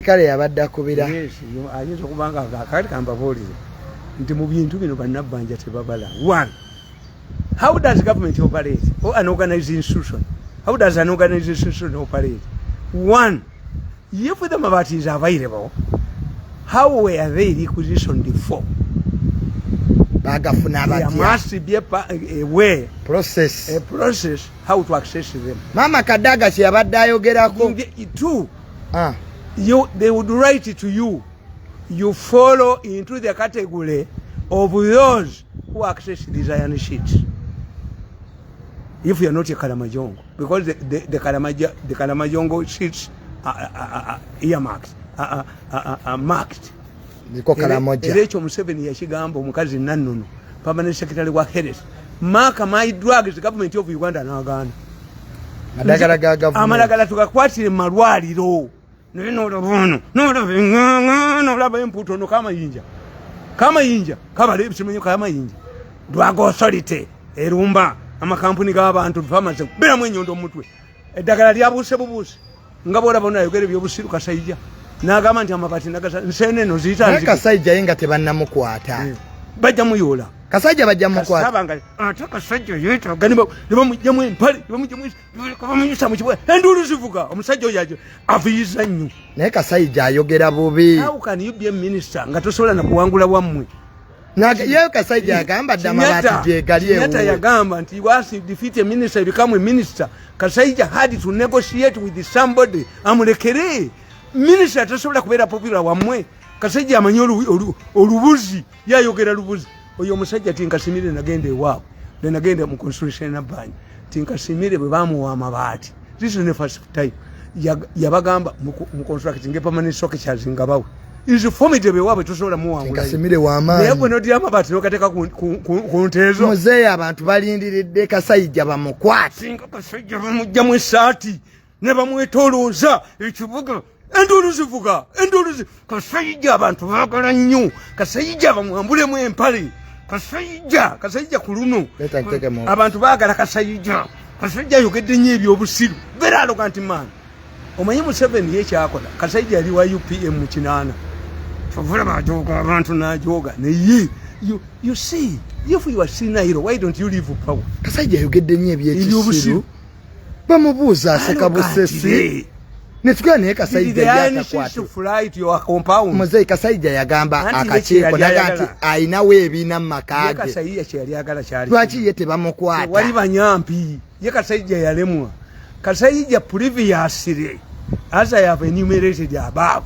kale yabadde akubira ayinza okubanga akali kambabuulire nti mu bintu bino bannabbanja tebabala. One, how does government operate or an organized institution? How does an organized institution operate? One, if the mabati is available, how were they requisitioned before? There must be a way, a process how to access them. Mama Kadaga si yabadde ayogerako. Two, they would write it to you. You follow into the category of those who access these iron sheets. If you are not a Kalamajongo, because the Kalamajongo sheets are earmarked, are marked. Rachel Museveni yashigambo mukazi nannono permanent secretary wa Heres. Mark my drugs, the government of Uganda na Uganda. Amalagala tukakwatire malwaliro. No laba imputo no kama yinja kama lebisemenyo kama yinja dwago authority erumba amakampuni g'abantu pharmacy bera mwenyondo mutwe eddagala lyabuse bubuse ngabola bona yogere byobusiru Kasajja n'agamba nti amabati nagasa nseneno zitanzi Kasajja yenga tebannamukwata bajja muyola Kasajja bajja mukwata sabanga Kasajja yeta ganiba libamujjamu empali libamujjamu kabamuyisa mu kibwe endulu zivuga omusajja oyaje aviza nnyo naye Kasajja ayogera bubi. How can you be a minister nga tosobola na kuwangula wammwe? Ye Kasajja yagamba damabati je gali ewo. Neta yagamba nti was defeat a minister become a minister. Kasajja had to negotiate with somebody amulekere. Minister tosobola kubeera popular wammwe. Kasajja amanyi olubuzi yayogera lubuzi. Oyo musajja tinkasimire nagende ewaabwe nagende mu constitution nabanja tinkasimire bwe bamuwa amabati. This is the first time yabagamba mu constructing a permanent structures ngabawe is formidable wabe tosobola muwangula tinkasimire w'amaanyi naye bwe noti amabati nokateka ku ntezo muzeeyi abantu balindiridde Kasajja bamukwate Kasajja bamujjamu essaati ne bamwetolooza ekibuga endulu zivuga Kasajja abantu baagala nnyo Kasajja bamwambulemu empale Kasajja ku luno abantu baagala Kasajja yogedde nnyo ebyobusiru beera aloga nti maani omanyi Museveni yekyakola Kasajja yali wa UPM mu kinaana favula bajoga abantu najoga naye you see if you are senior why don't you leave power? Kasajja yogedde nnyo ebyekisiru bamubuuza aseka busesi netugane Kasajja yatakwata fly to your compound. Muzeeyi Kasajja yagamba akakiiko naga nti ayinawo ebiina mu makaage. Kasajja kyali agala kyali. Lwaki ye tebamukwata? Wali banyampi. Ye Kasajja yalemwa. Kasajja previously, as I have enumerated above,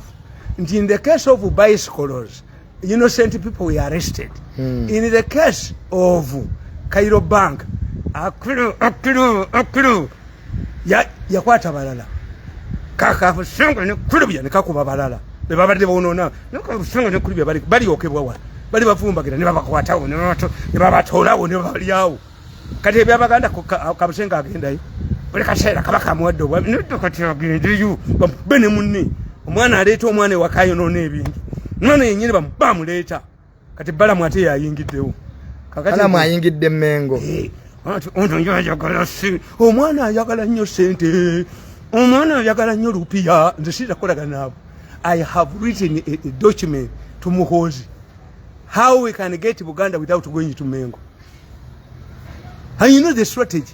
in the case of bicycles, innocent people were arrested. In the case of Cairo Bank, akulu yakwata balala. Kaka fusunga ne kubya ne kakuba balala be babadde bonona ne fusunga ne kubya bali okebwa wa bali bafumbagira ne babakwatawo ne babatolawo ne balyawo kati ebyabaganda kabusenga agendayo buli kaseera kabaka muwadde obwa ne kati agendeyo bene munne omwana aleeta omwana wakayo none ebintu none yenyine bamuleeta kati bala mwate yayingiddewo kakati mwayingidde Mengo ono yagala si omwana ayagala nnyo sente omwana yagala nnyo lupiya nze sitakolagana nabo. I have written a document to Muhoozi how we can get Buganda without going to Mengo. And you know the strategy.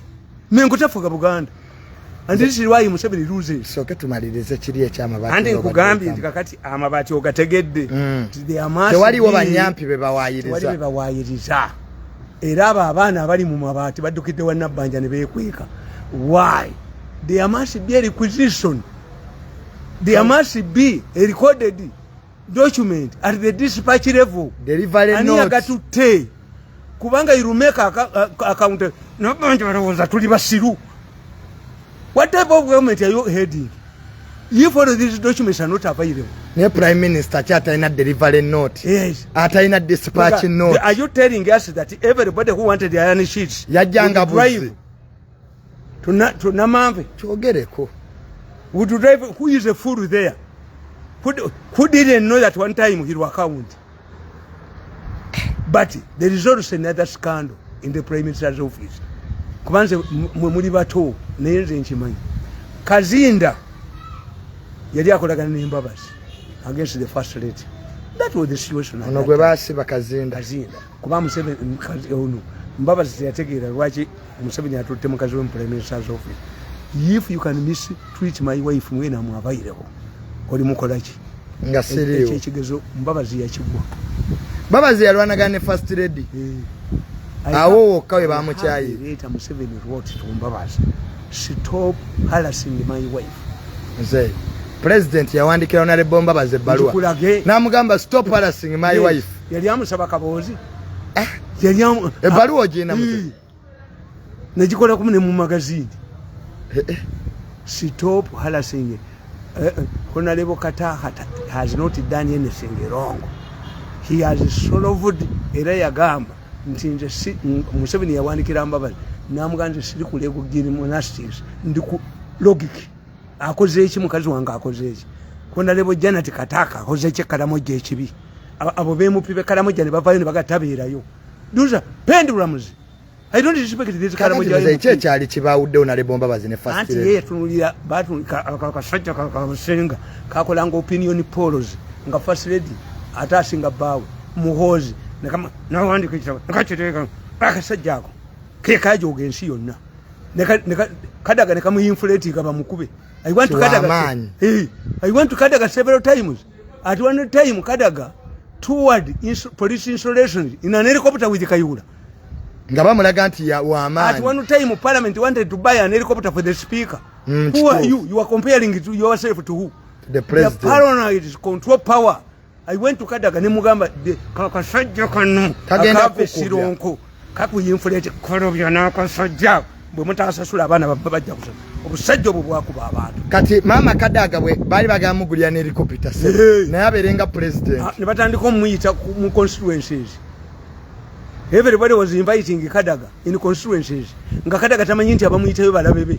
Mengo tafuga Buganda. And this is why Museveni loses. So ketumalirize kiri ekyamabati. Andi nkugambye nti kakati amabati ogategedde. Tewaliwo banyampi be bawaayiriza. Tewali be bawaayiriza. Era abo abaana abali mu mabati baddukidde wa Nabbanja ne beekweka. Why? There must be a requisition. There must be a recorded document at the dispatch level. Delivery note. Gatute. Kubanga you make account. No banja tuli basiru. What type of government are you heading? If all of these documents are not available. The Prime Minister ataina delivery note. Yes. Ataina dispatch note. Are you telling us that everybody who wanted the iron sheets yajanga buzi to Namamve chogereko would drive? Who is a fool there? Who didn't know that one time he was account? But there is also another scandal in the Prime Minister's office. Kubanze muri bato nenze nchimanyi Kazinda yali akolagana n'embabazi against the first lady. That was the situation. Ono gwe basiba Kazinda. Kuba Museveni ono Mbabazi yategeera lwaki Museveni atutte mukazi we Prime Minister's office. If you can mistreat my wife mwena mwabayireho oli mukolaki nga seriyo ekigezo Mbabazi yakigwa. Mbabazi yalwanaga ne first lady. Awo kawe bamukyayi. Later Museveni wrote to Mbabazi, stop harassing my wife. Mzee President yawandikira Honorable Mbabazi ebbaluwa namugamba stop harassing my wife. Yali amusaba kaboozi. Yali ebbaluwa ogina mzee. Najikola kumune mu magazine. Stop harassing. Honorable Katahata has not done anything wrong. He has solved era yagamba nti nje Museveni yawandikira Mbabazi namuganje siri kulego giri monastics ndiku logic akoze iki mukazi wanga akoze iki Honorable Janet Kataka akoze iki kalamoje ekibi abo bemupibe kalamoje ne bavayo ne bagatabirayo duza pendulums. I don't respect this kalamoje ekyali kibawudde Honorable Mbabazi ne first lady. Anti ye tunulira batu kakasajja kakasenga kakolanga opinion polls nga first lady atasinga bawe Muhoozi nakama nawandika kitaba nakachiteka akasajjako ke kajoge ensi yonna kadaga ne kamu inflate kaba mukube. I want to kadaga. I want to kadaga several times. At one time kadaga toward police installation in an helicopter with Kayula. Ngabamulaga nti ya wa amani. At one time Parliament wanted to buy an helicopter for the speaker. Who are you? You are comparing it to yourself to who? The president. The paranoid is control power. I went to Kadaga ne mugamba kakasajja kanu akabe sironko kakuyinfulate korobya nakasajja bwe mutasasula abana babajja kusoma obusajja obwo bwakuba abantu. Kati mama Kadaga bwe bali bagamugulya ne helicopter se naye aberenga president ne batandika omuyita mu constituencies. Everybody was inviting Kadaga in constituencies nga Kadaga tamanyi nti abamuyitayo balabebe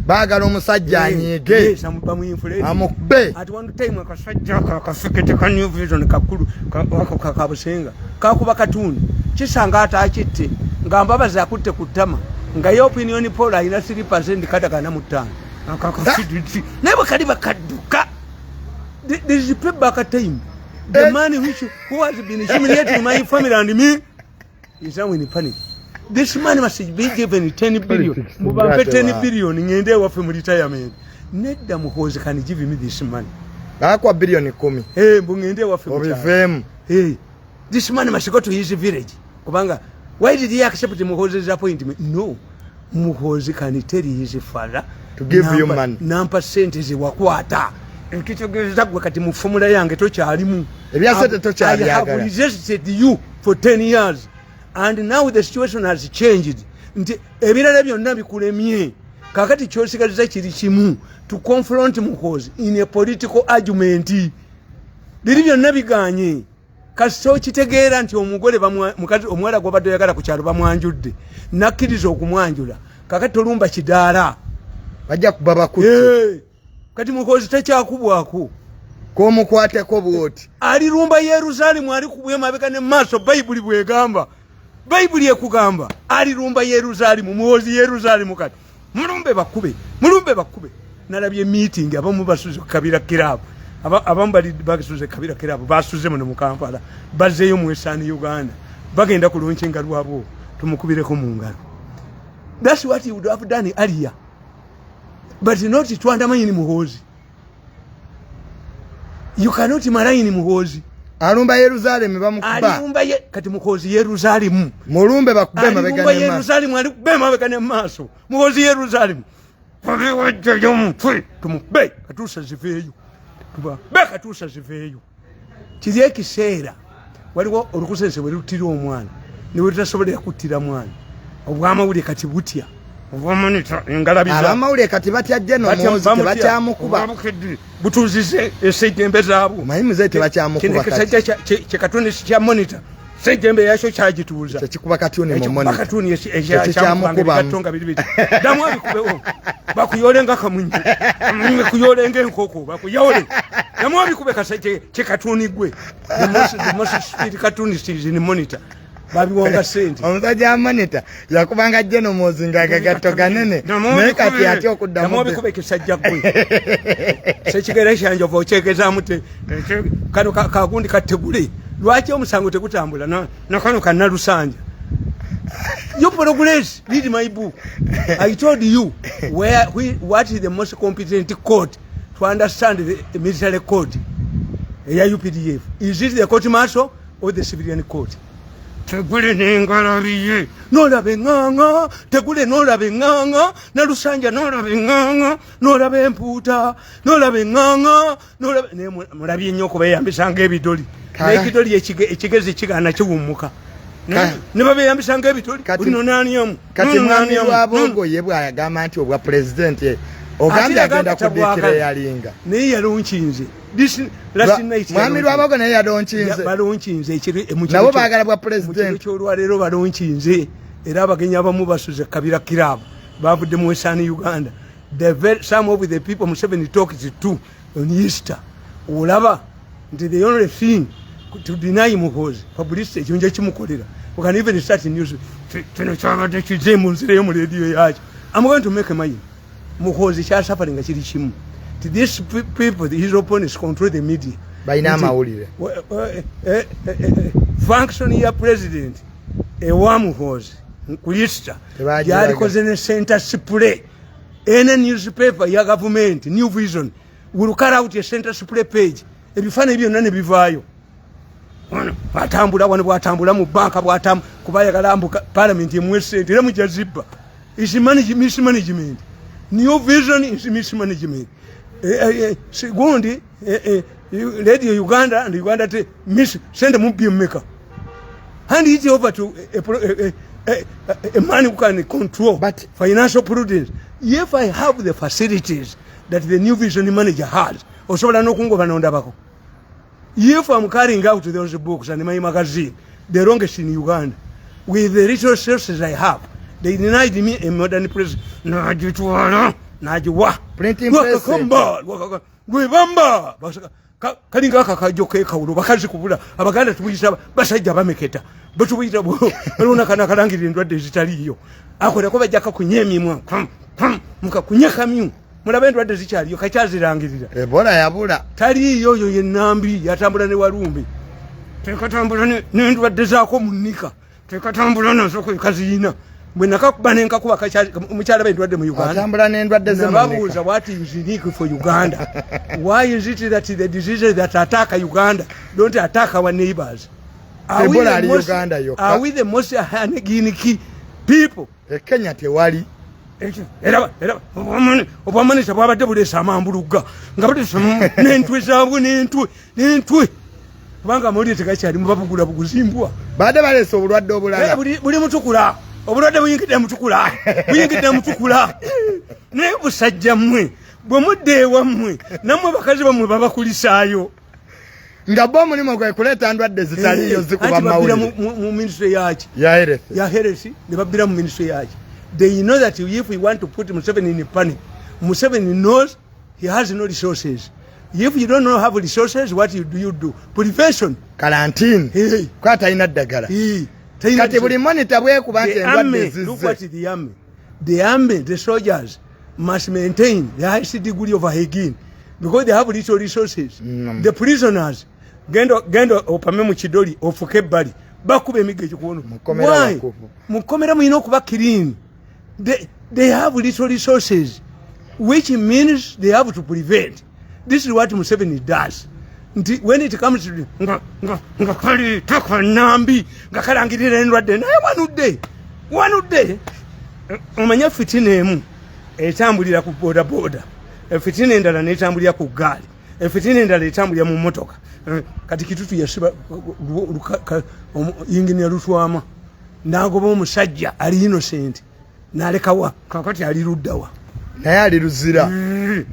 bagala omusajja anyege amukube. At one time akasajja kakafekete ka New Vision kakulu kakabusenga kakuba katuni kisanga atakitte nga Mbabazi akutte kutama nga yo opinion poll ina 3% Kadaga na mutano akakafiditi nebo kali bakaduka. There is a payback time. The man who has been humiliating my family and me is now in panic. This man must be given 10 billion. Mubampe 10 billion ngende wafe mu retirement. Nedda Muhoozi can give me this money. Akwa billion 10. Mbungende wafe mu retirement. This man must go to his village. Kubanga why did he accept Muhoozi's appointment? No. Muhoozi can tell his father to give you money. Nampa sente ze wakwata. Ekitogeza gwe kati mu formula yange tokyalimu. Ebyasete tokyali I have resisted you for 10 years. And now the situation has changed. Nti ebirala byonna bikulemye. Kakati kyosigaliza kiri kimu to confront Muhoozi in a political argument. Biri byonna biganye. Kaso kitegeera nti omugole mukazi omwala gwabadde yagala ku kyalo bamwanjudde. Nakkiriza okumwanjula. Kakati tolumba kidaala. Bajja kubaba kuti. Kati Muhoozi takyakubwako. Ko mukwateko bwoti. Ali rumba Yeruzalemu ali kubwe mabeka ne maso Bible bwegamba. Bible ekugamba ali rumba Yeruzalemu Muhoozi Yeruzalemu kati mulumbe bakube nalabye meeting abamu basuze kabira kirabo abamu bali basuze kabira kirabo basuze mu Kampala bazeyo mu Western Uganda bagenda kuloncenga lwabo tumukubireko mu ngalo. That's what he would have done earlier, but not to undermine Muhoozi. You cannot marine Muhoozi. Alumba Yeruzalemu bamukuba. Alumba kati Muhoozi Yeruzalemu. Mulumbe bakube mabega ne maso. Alumba Yeruzalemu ali kubema mabega ne maso. Muhoozi Yeruzalemu. Fali wajja yomutwe tumube katusa ziveyo. Tuba beka tusa ziveyo. Kiri ekiseera waliwo olukusense bwe lutira omwana. Niwe tasobolera kuttira mwana. Obwamawulire kati butya. Obwamanita engalabiza. Abamawulire kati batya jeno Muhoozi tebakyamukuba. Butuzize esejjembe zaabo. Mayimuze tebakyamukuba kati. Kye katuni kya monitor. Sejjembe yasho kyagituuza. Kikuba katuni mu monitor. Katuni ekyamukuba. Katonga bibiri. Damu abikubewo. Bakuyolenga kamunyi. Bakuyolenga enkoko. Bakuyole. Damu abikube kasajje kye katuni gwe. The most speed katuni is in monitor. babiwonga sente omusajja amanita yakubanga jeno mozinga agagatto ganene naye kati ati okuddamu namobi kubekesa jagwe sekigere kyanjova okyegeza mute kano kagundi kategule lwaki omusango tegutambula nakano kanna lusanja. You progress. Read my book. I told you what is the most competent court to understand the military code. UPDF. Is it the court martial or the civilian court? Tegule n'engalabiye n'olaba enganga tegule n'olaba enganga nalusanja n'olaba enganga n'olaba empuuta n'olaba enganga n'olaba mulabye nnyo okubeyambisanga ebidoli n'ekidoli ekigezi kigaana kiwummuka ne babeyambisanga ebitoli buli nonaaniamu kati mwami lwabongo ye bwagamba nti obwa pulezidenti ogambye agenda kuddikira yalinga naye yalonkinze mwami lwabongo naye yalonkinze balonkinze nabo baagala bwa pulezidenti kyolwaleero balonkinze era abagenyi abamu basuze kabira kiraabo bavudde mu Western Uganda. Some of the people Museveni talks to on Easter olaba nti the only thing to deny Muhoozi publicity ekyo kimukolera. We can even start in news kino kyabadde kize mu nzira yo mu radio yakyo. I'm going to make a mind. Muhoozi kyasafari nga kiri kimu. These people, his opponents control the media. Baina amawulire. Functioning president ewa Muhoozi kulista yalikoze ne center display any newspaper ya government New Vision will carry out a center display page ebifana byonna ne bivaayo. Batambula wano bwatambula mu banka bwatam kubayagala ambuka parliament emwese era mujaziba is mismanagement. New Vision is mismanagement. Segundi Radio Uganda and Uganda send a movie maker. Hand it over to a man who can control but financial prudence. If I have the facilities that the New Vision manager has, also if I'm carrying out those books and my magazine, the longest in Uganda, with the resources I have, they denied me a modern press. Najiwa printing press gwebamba kalinga kakajo kekawulo bakazi kubula abaganda tubuyisa basajja bameketa batubuyita balona kana kalangirira endwadde zitaliyo akola ko bajja kakunyemimwa muka kunyaka myu mulaba endwadde zikyaliyo kakyazirangirira ebola yabula taliyo yo yenambi yatambula ne walumbe tekatambula n'endwadde zaako munika tekatambula nazo kaziyina When I come back, what is unique for Uganda? Why is it that the diseases that attack Uganda don't attack our neighbors? Are we the most hygienic people? Kenya tewali. Obamanisha bwabadde bulesa amambuluga nga bulesa n'entwe zaabwe n'entwe kubanga amawulire tegakyali mubabugula buguzimbwa badde balesa obulwadde obulala buli mutukula obulwadde buyingidde mutukula naye busajja mmwe bwe mudde ewammwe nammwe bakazi bammwe babakulisaayo nga bo omulimu gwe kuleeta ndwadde zitaliyo zikuba mawulire mu ministry yaki ya heresi ne babbira mu ministry yaki. They know that if we want to put Museveni in panic, Museveni knows he has no resources. If you don't know have resources, what do you do? Prevention. Quarantine. Kwa talina ddagala. Kati buli monitor bwekuba nti endwadde zize. Look what the army. The army, the soldiers must maintain the highest degree of hygiene because they have little resources. The prisoners, gendo opame mu kidoli ofuke bali bakuba emigege kuno. Why? Mukomera muyina okuba clean. They have little resources, which means they have to prevent. This is what Museveni does. When it comes to ngakali takanambi ngakalangirira endwadde naye one day omanya fitina emu etambulira ku boda fitina endala netambulira ku gaali fitina endala etambulira mu motoka kati kitutu yasiba yingine lutwama nagoba omusajja ali innocent nalekawa kakati ali luddawa naye ali luzira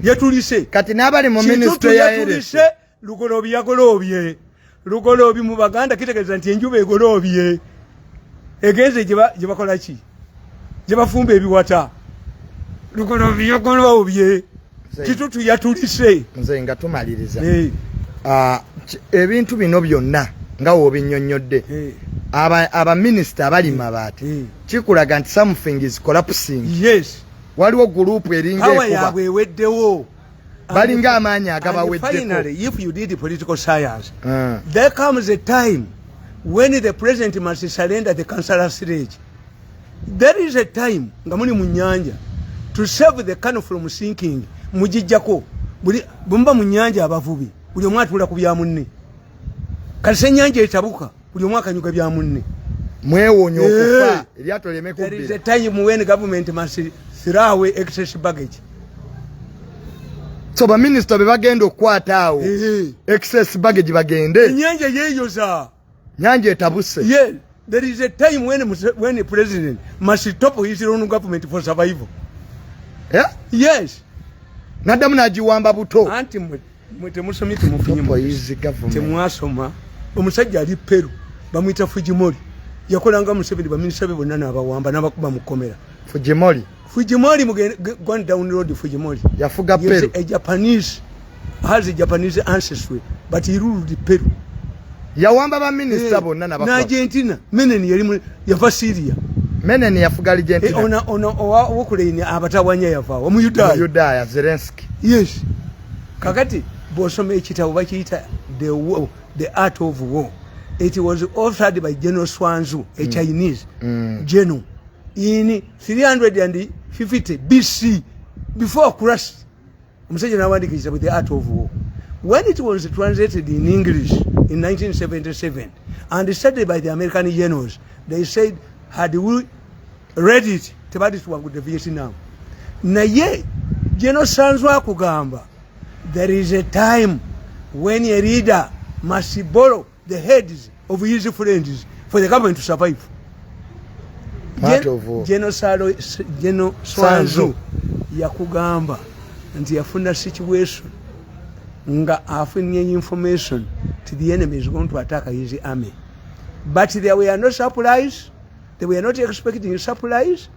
yatulise kati n'abali mu ministry ya erese lugoloobi yagoloobye lugoloobi mu Baganda kitegeeza nti enjuba egoloobye egenze gye bakola ki gye bafumba ebiwata lugoloobi yagoloobye kitutu yatulise nze nga tumaliriza ebintu bino byonna nga woobinnyonnyodde aba minister abali mabati chikulaga nti something is collapsing. Yes, waliwo group eringa ekuba yabwe weddewo balinga amanya agaba weddeko. Finally, if you did political science, there comes a time when the president must surrender the councillor stage. There is a time ngamuni munyanja to save the canoe from sinking. Mujijjako bumba munyanja abavubi buli omwatula ku bya munne kase nyanja etabuka buli omwaka nyuga bya munne mwewonyo okufa eryato leme kubira. There is a time when government must throw away excess baggage. So ba minister be bagenda okwata awo excess baggage bagende nyanja yeyoza nyanja etabuse. Yeah, there is a time when the president must topple his own government for survival. Yeah? Yes. Nadamu najiwamba buto. Anti mwete musomiti mufinyimu. Temwasoma. Omusajja ali Peru. Bamwita Fujimori. Yakolanga Museveni baminisita bonna n'abawamba n'abakuba mukomera. Fujimori gone down the road. Fujimori yafuga Peru. A Japanese has a Japanese ancestry, but he ruled Peru. Yawamba ba minister bonna n'abakuba. Na Argentina Meneni yali yava Syria. Meneni yafuga Argentina. Ona wokuleni abatawanya yava Omuyudaaya Zelensky. Yes. Kakati bosome ekitabo bakiyita the art of war. It was authored by General Swanzu, a Chinese general, in 350 BC, before Christ. With the art of war. When it was translated in English in 1977 and studied by the American generals, they said, had we read it, the Vietnam. Naye, General Swanzu akugamba, there is a time when a reader must borrow the heads of his friends for the government to survive. General Swanzu yakugamba nti yafuna situation nga afunye information to the enemy is going to attack his army. But there were no supplies, they were not expecting supplies,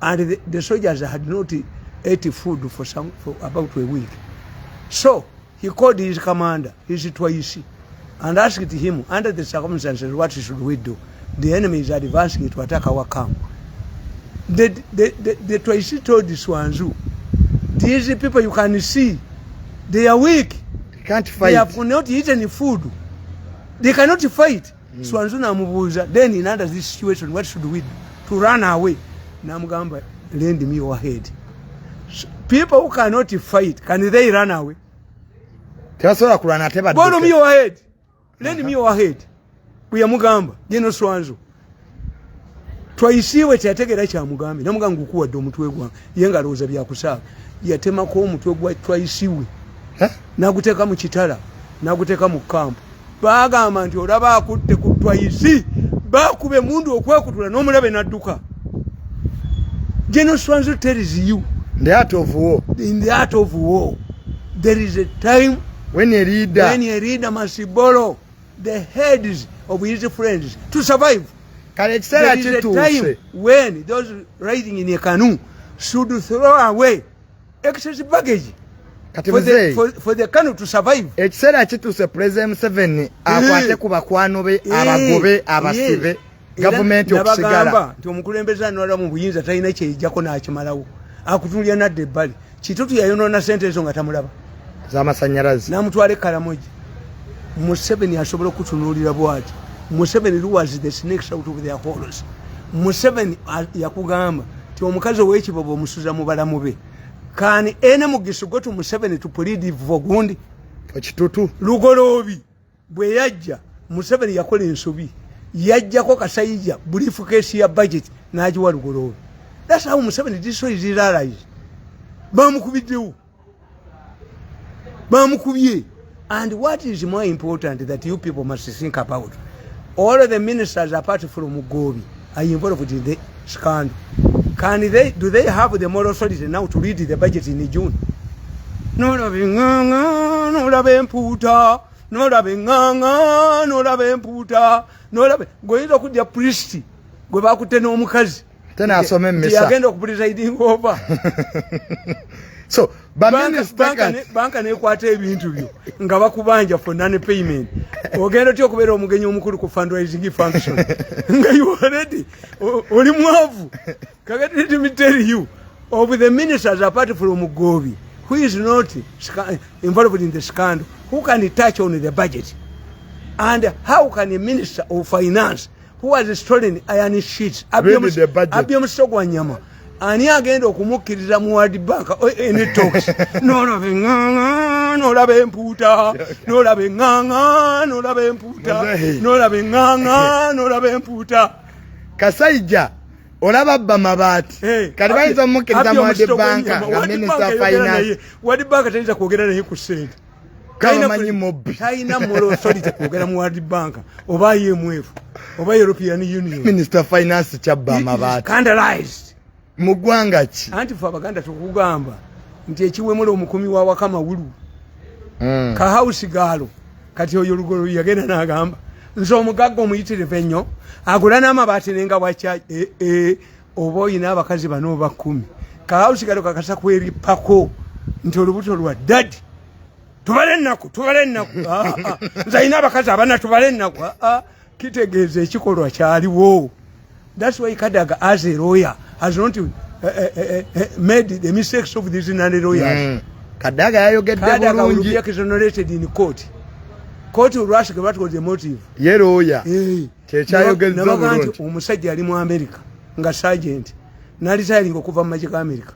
and the soldiers had not ate food for about a week. So he called his commander, his Twaisi, and asked him, under the circumstances, what should we do? The enemy is advancing to attack our camp. The Twaisi told Swanzu, these people you can see, they are weak. They can't fight. They have not eaten food. They cannot fight. Swanzu namubuza. Then in under this situation, what should we do? To run away. Namugamba, lend me your head. People who cannot fight, can they run away? Borrow me your head. Lend me your head. Mugamba, General Swanzu. Twaisiwe kyategera kya Mugambe. Namugamba okuwadde omutwe gwa yenga looza bya kusaba. Yatemako omutwe gwa Twaisiwe. Naguteeka mu kitala, naguteeka mu kampu. Bagamba nti olaba akutte ku Twaisi, bakube mundu okwekutula n'omulabe nadduka. General Swanzu tells you, the art of war. In the art of war, there is a time when a reader must borrow the heads of his friends to survive. There is a time when those riding in a canoe should throw away excess baggage for the canoe to survive. Ekiseera kituse President Museveni akwate ku bakwano be abagobe abasibe government okusigala nti omukulembeze anwala mu buyinza talina kyeyijjako n'akimalawo akutulya nadde ebbali kitutu yayonoona sente ezo nga tamulaba z'amasanyalazi n'amutwala ekkalamogi. Museveni asobola okutunuulira bw'ati. Museveni was the snakes out of their holes. Museveni yakugamba ti omukazi ow'ekibobo omusuza mu balamu be. Can any mugiso go to Museveni to plead for Gundi? Ekitutu Lugoloobi bwe yajja Museveni yakola ensobi yajjako Kasayija briefcase ya budget n'agiwa Lugoloobi. That's how Museveni destroyed his allies. Bamukubiddewo. Bamukubye. And what is more important that you people must think about? All of the ministers apart from Mugobi are involved in the scandal. Do they have the moral authority now to read the budget in June? No labenganga, no labemputa, no labenganga, no labemputa, no labe. Goyinza kudya priest, gwe bakutena omukazi. Tena asome mmesa. Yagenda okupresiding over. So banka nekwata ebintu byo nga bakubanja for non payment ogenda tyo kubeera omugenyi omukulu ku fundraising function nga you already oli mwavu kakati let me tell you of the ministers apart from Mugobi who is not involved in the scandal, who can touch on the budget, and how can a minister of finance who has stolen iron sheets abye musogwa nyama ani agenda okumukkiriza mu World Bank any talks nolabe nganga nolabe empuuta nolabe nganga nolabe empuuta nolabe nganga nolabe empuuta Kasaija olaba bamabaati kati bayinza mumukkiriza mu World Bank nga minister of finance World Bank tayinza kwogera naye ku ssente kamanyi mobbi tayina moral authority kwogera mu World Bank oba IMF oba European Union minister of finance kyabba amabaati scandalized mu ggwanga ki anti fe Abaganda tukugamba nti ekiwemula omukumi wa Wakamawulu ka house gaalo kati oyo olugolo yagenda n'agamba nze omugagga omuyitirivu ennyo agula n'amabaati nenga bwakya oba oyina abakazi bano oba 10 ka house gaalo kakasa kweripako nti olubuto lwa dadi tubale ennaku nze ayina abakazi abana tubale ennaku kitegeeza ekikolwa kyaliwo. That's why Kadaga as a lawyer has not made the mistakes of these lawyers. Kadaga will be exonerated in court. Court will ask what was the motive. Ye lawyer. Omusajja ali mu America nga sergeant n'alitayiri okuva mu magic America.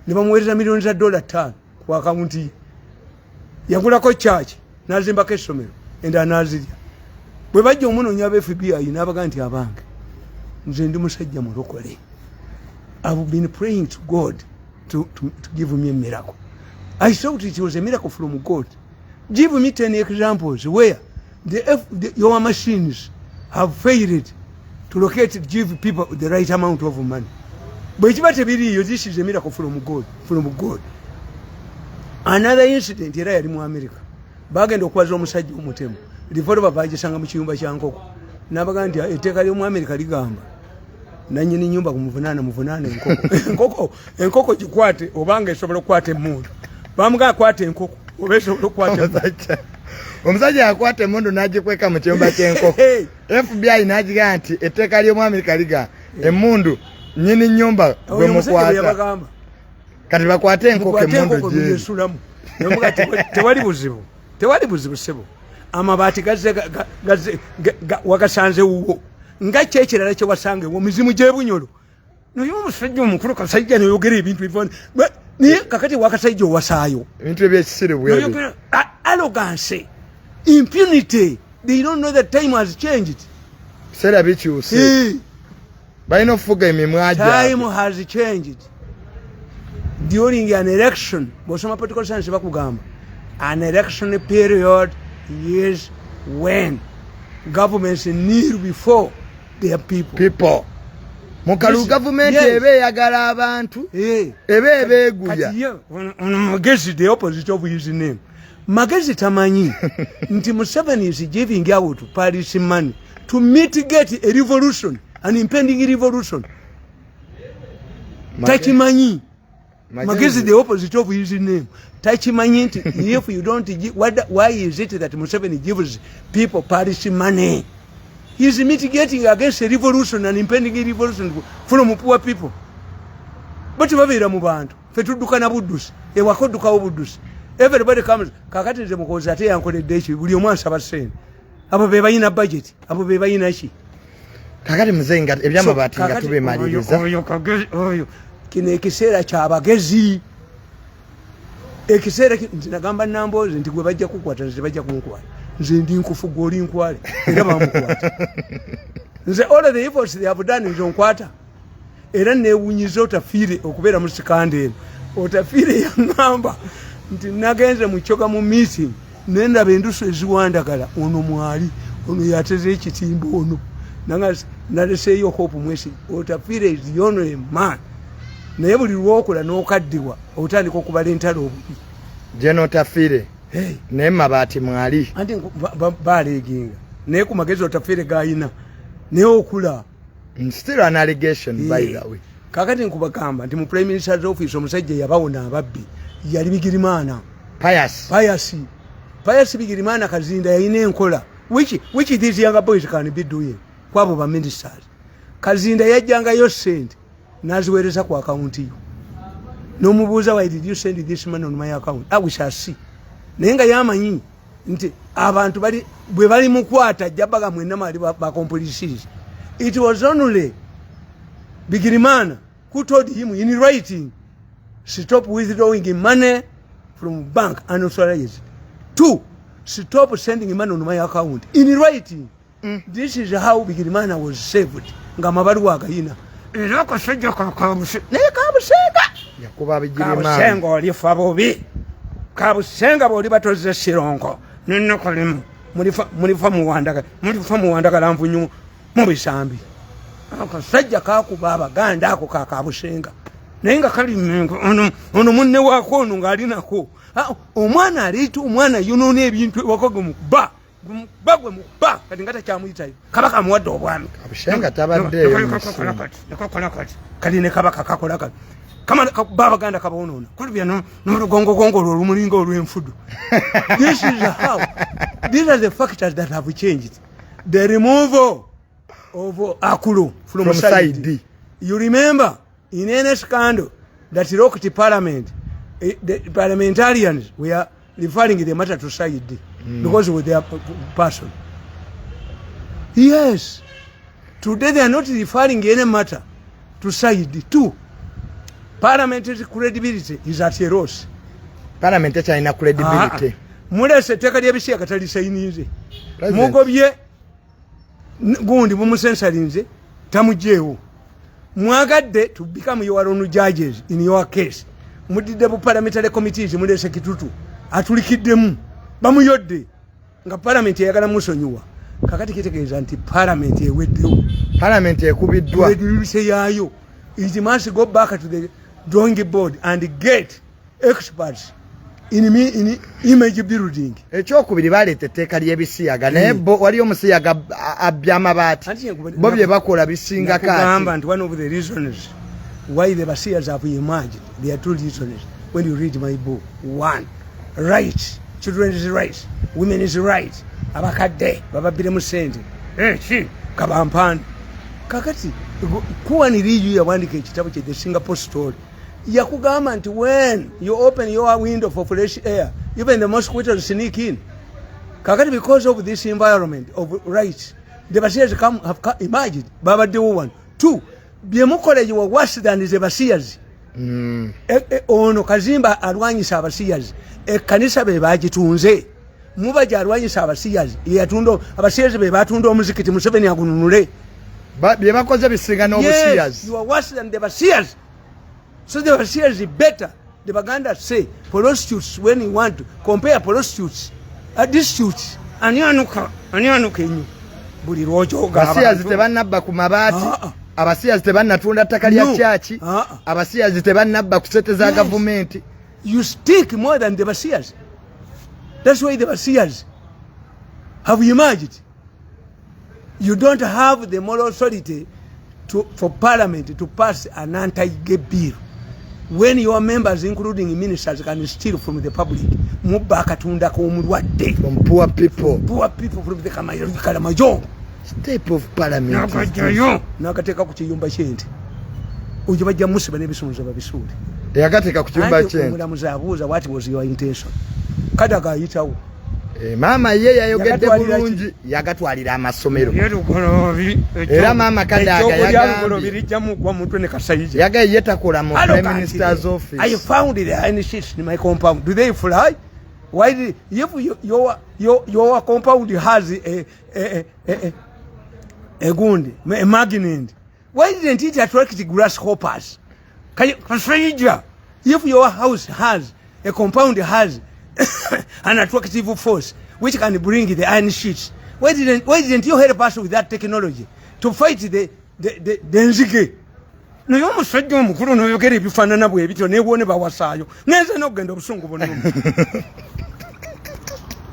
Ne bamuweereza millions of dollars 5 ku akaunti. Yagulako church n'azimbako essomero enda n'azirya. Bwe bajja omunoonya ba FBI n'abaga nti abange nze ndi musajja mulokole. I've been praying to God to give me a miracle. I thought it was a miracle from God. Give me 10 examples where your machines have failed to locate, give people the right amount of money. But this is a miracle from God. Another incident era yali mu America. Bagenda okwaza omusajja omutemu. Revolver bagisanga mu kiyumba kya nkoko. Nabaga nti etteeka ly'omu America ligamba nanyini nyumba kumuvunana enkoko gikwate obanga esobola okukwata emmundu. Bamuga akwate enkoko oba esobola okukwata omusajja akwata emmundu n'agikweka mu kiyumba ky'enkoko. FBI n'agiga nti etteeka ly'omu America liga emmundu nyini nyumba gwe mukwata kati bakwate enkoko emmundu gyesulamu. Namuga tewali buzibu sebo. Amabaati gazze wagasanze wuwo nga kyekirala kye wasange wo mizimu gyebunyolo noyo omusajja omukulu Kasajja noyogera ebintu bivone niye kakati wakasajja owasaayo ebintu ebyekisire bweru arrogance impunity. They don't know that time has changed. Sera bikyuse balina okufuga emimwa gyabwe. Time has changed. During an election bw'osoma political science bakugamba an election period is when governments kneel before their people. Mukalu government ebe yagala abantu ebe ebeguya. Magezi the opposite of his name. Magezi tamanyi nti Museveni is giving out Paris money to mitigate a revolution, an impending revolution. Tachimanyi. Magezi the opposite of his name. Tachimanyi nti if you don't give, why is it that Museveni gives people Paris money? He is mitigating against a revolution, an impending revolution from poor people. But babeera mu bantu fe tuddukana buddusi ewakoddukawo buddusi. Everybody comes kakati nze mukozi ate yankoledde ekyo buli omu ansaba ssente. Abo be balina budget, abo be balina ki. Kakati muzenga ebyamabaati nga tubemaliriza. Oyo kino ekiseera ky'abagezi. Ekiseera nti nagamba Namboozi nti gwe bajja kukwata nze bajja kunkwata. Nze ndi nkufu gw'oli nkwale era bamukwata. Nze all the efforts they have done nze nkwata. Era neewunyiza otafiire okubeera mu sikandero. Otafiire yaŋŋamba nti nagenze mu kyoga mu meeting nendaba endusu eziwandagala ono mwali ono yateze ekitimba ono naleseeyo Hope Mwesi. Otafiire is the only man. Naye buli lwokola n'okaddiwa otandika okubala entalo obubi. Jeno Otafiire naye mabaati mwali anti baleeginga naye ku magezi Otafiire gayina naye okula. Still an allegation by the way. Kakati nkubagamba nti mu Prime Minister's office omusajja yabawona ababbi yali Bigirimana. Pious Bigirimana Kazinda yayina enkola. Which these younger boys can be doing. Kwabo ba ministers. Kazinda yajjangayo sente naziweereza ku account yo. Nomubuuza, why did you send this money on my account? We shall see. Naye nga yamanyi nti abantu bwe bali mukwata jabbaga mwenna mali ba compolices. It was only Bigirimana who told him in writing, stop withdrawing money from bank unauthorized. 2, stop sending money on my account. In writing. This is how Bigirimana was saved. Nga mabaluwa agayina. Era akasajja kakabuse. Naye kabusenga. Yakuba Bigirimana. Kabusenga oli fabobi. Kabusenga boli batoze sirongo. Nino kalimu. Mulifa muwandaka lanvunyu mu bisambi. Akasajja kakuba Abaganda ako kakabusenga. Naye nga kali ono munne wako ono ng'alinako. Omwana alitu omwana yonoona ebintu wakoge mukuba. Bagwe mukuba kati ngata kyamuyitayo. Kabaka amuwadde obwami. Kabusenga tabadde. Kali ne kabaka kakola kati. Kama Abaganda kabawonoona. Kulubya n'olugongo olumulinga olw'enfudu. This is how. These are the factors that have changed. The removal of Akulu from side D. You remember, in any scandal that rocked the parliament, the parliamentarians were referring the matter to side D because of their person. Yes. Today they are not referring any matter to side D. 2. Parliamentary credibility is at a loss. Parliament ina credibility. Mulese teka lyebisi akatali sayinize. Mugobye gundi mumusensalinze tamujewo. Mwagadde to become your own judges in your case. Mudide bu parliamentary committees mulese kitutu. Atulikiddemu bamuyodde nga parliament yagala musonyuwa. Kakati kitegeeza nti parliament eweddewo. Parliament ekubiddwa. Credibility yayo. It must go back to the drawing board and get experts in image building. Ekyokubiri baleeta etteeka ly'ebisiyaga naye wali omusiyaga abbya amabaati bo bye bakola bisinga kaati. One of the reasons why the Basias have emerged, there are 2 reasons when you read my book. 1, rights, children's rights, women's rights, abakadde bababire mu sente kabampani. Kakati kuwaniriyo yawandika ekitabo kye The Singapore Story yakugamba nti when you open your window for fresh air, even the mosquitoes sneak in. Kakati because of this environment of rights, the Basias have emerged. Babaddewo 1. 2, byemukola you were worse than the Basias. Ono Kazimba alwanyisa Abasias. Ekkanisa be bagitunze. Mubaja alwanyisa Abasias. Yatundo Abasias be batunda omuzikiti Museveni agununule. Yes, you are worse than the Basias. So the Basias is better. The Buganda say prostitutes when you want to compare prostitutes disputes. Anyanuka inyu. Buli rojo ga. Basias tebanabba ku mabaati. Abasias tebanatunda ttaka lya chachi. Abasias tebanabba ku sete za government. You stick more than the Basias. That's why the Basias have emerged. You don't have the moral authority for parliament to pass an anti-gay bill. When your members, including ministers, can steal from the public, from poor people from the Kalamajo. Step of parliament. Nakateka ku kiyumba kyente. Ojo bajja musiba n'ebisumuzo babisuule. Yakateka ku kiyumba kyente. Mulamuzi abuuza what was your intention? Kadaga ayitawo. Mama ye yayogedde bulungi yagatwalira amasomero. Era mama Kadaga yagaye yetakola mu Prime Minister's office. I found the iron sheets in my compound. Do they fly? Why did if your compound has a gundi, a magnet? Why didn't it attract the grasshoppers? If your house has a compound has an attractive force which can bring the iron sheets, why didn't you help us with that technology to fight the nzige? No, you almost said you couldn't get if you find another way, but you never know about Wasayo. Never know, Gendo Sungo.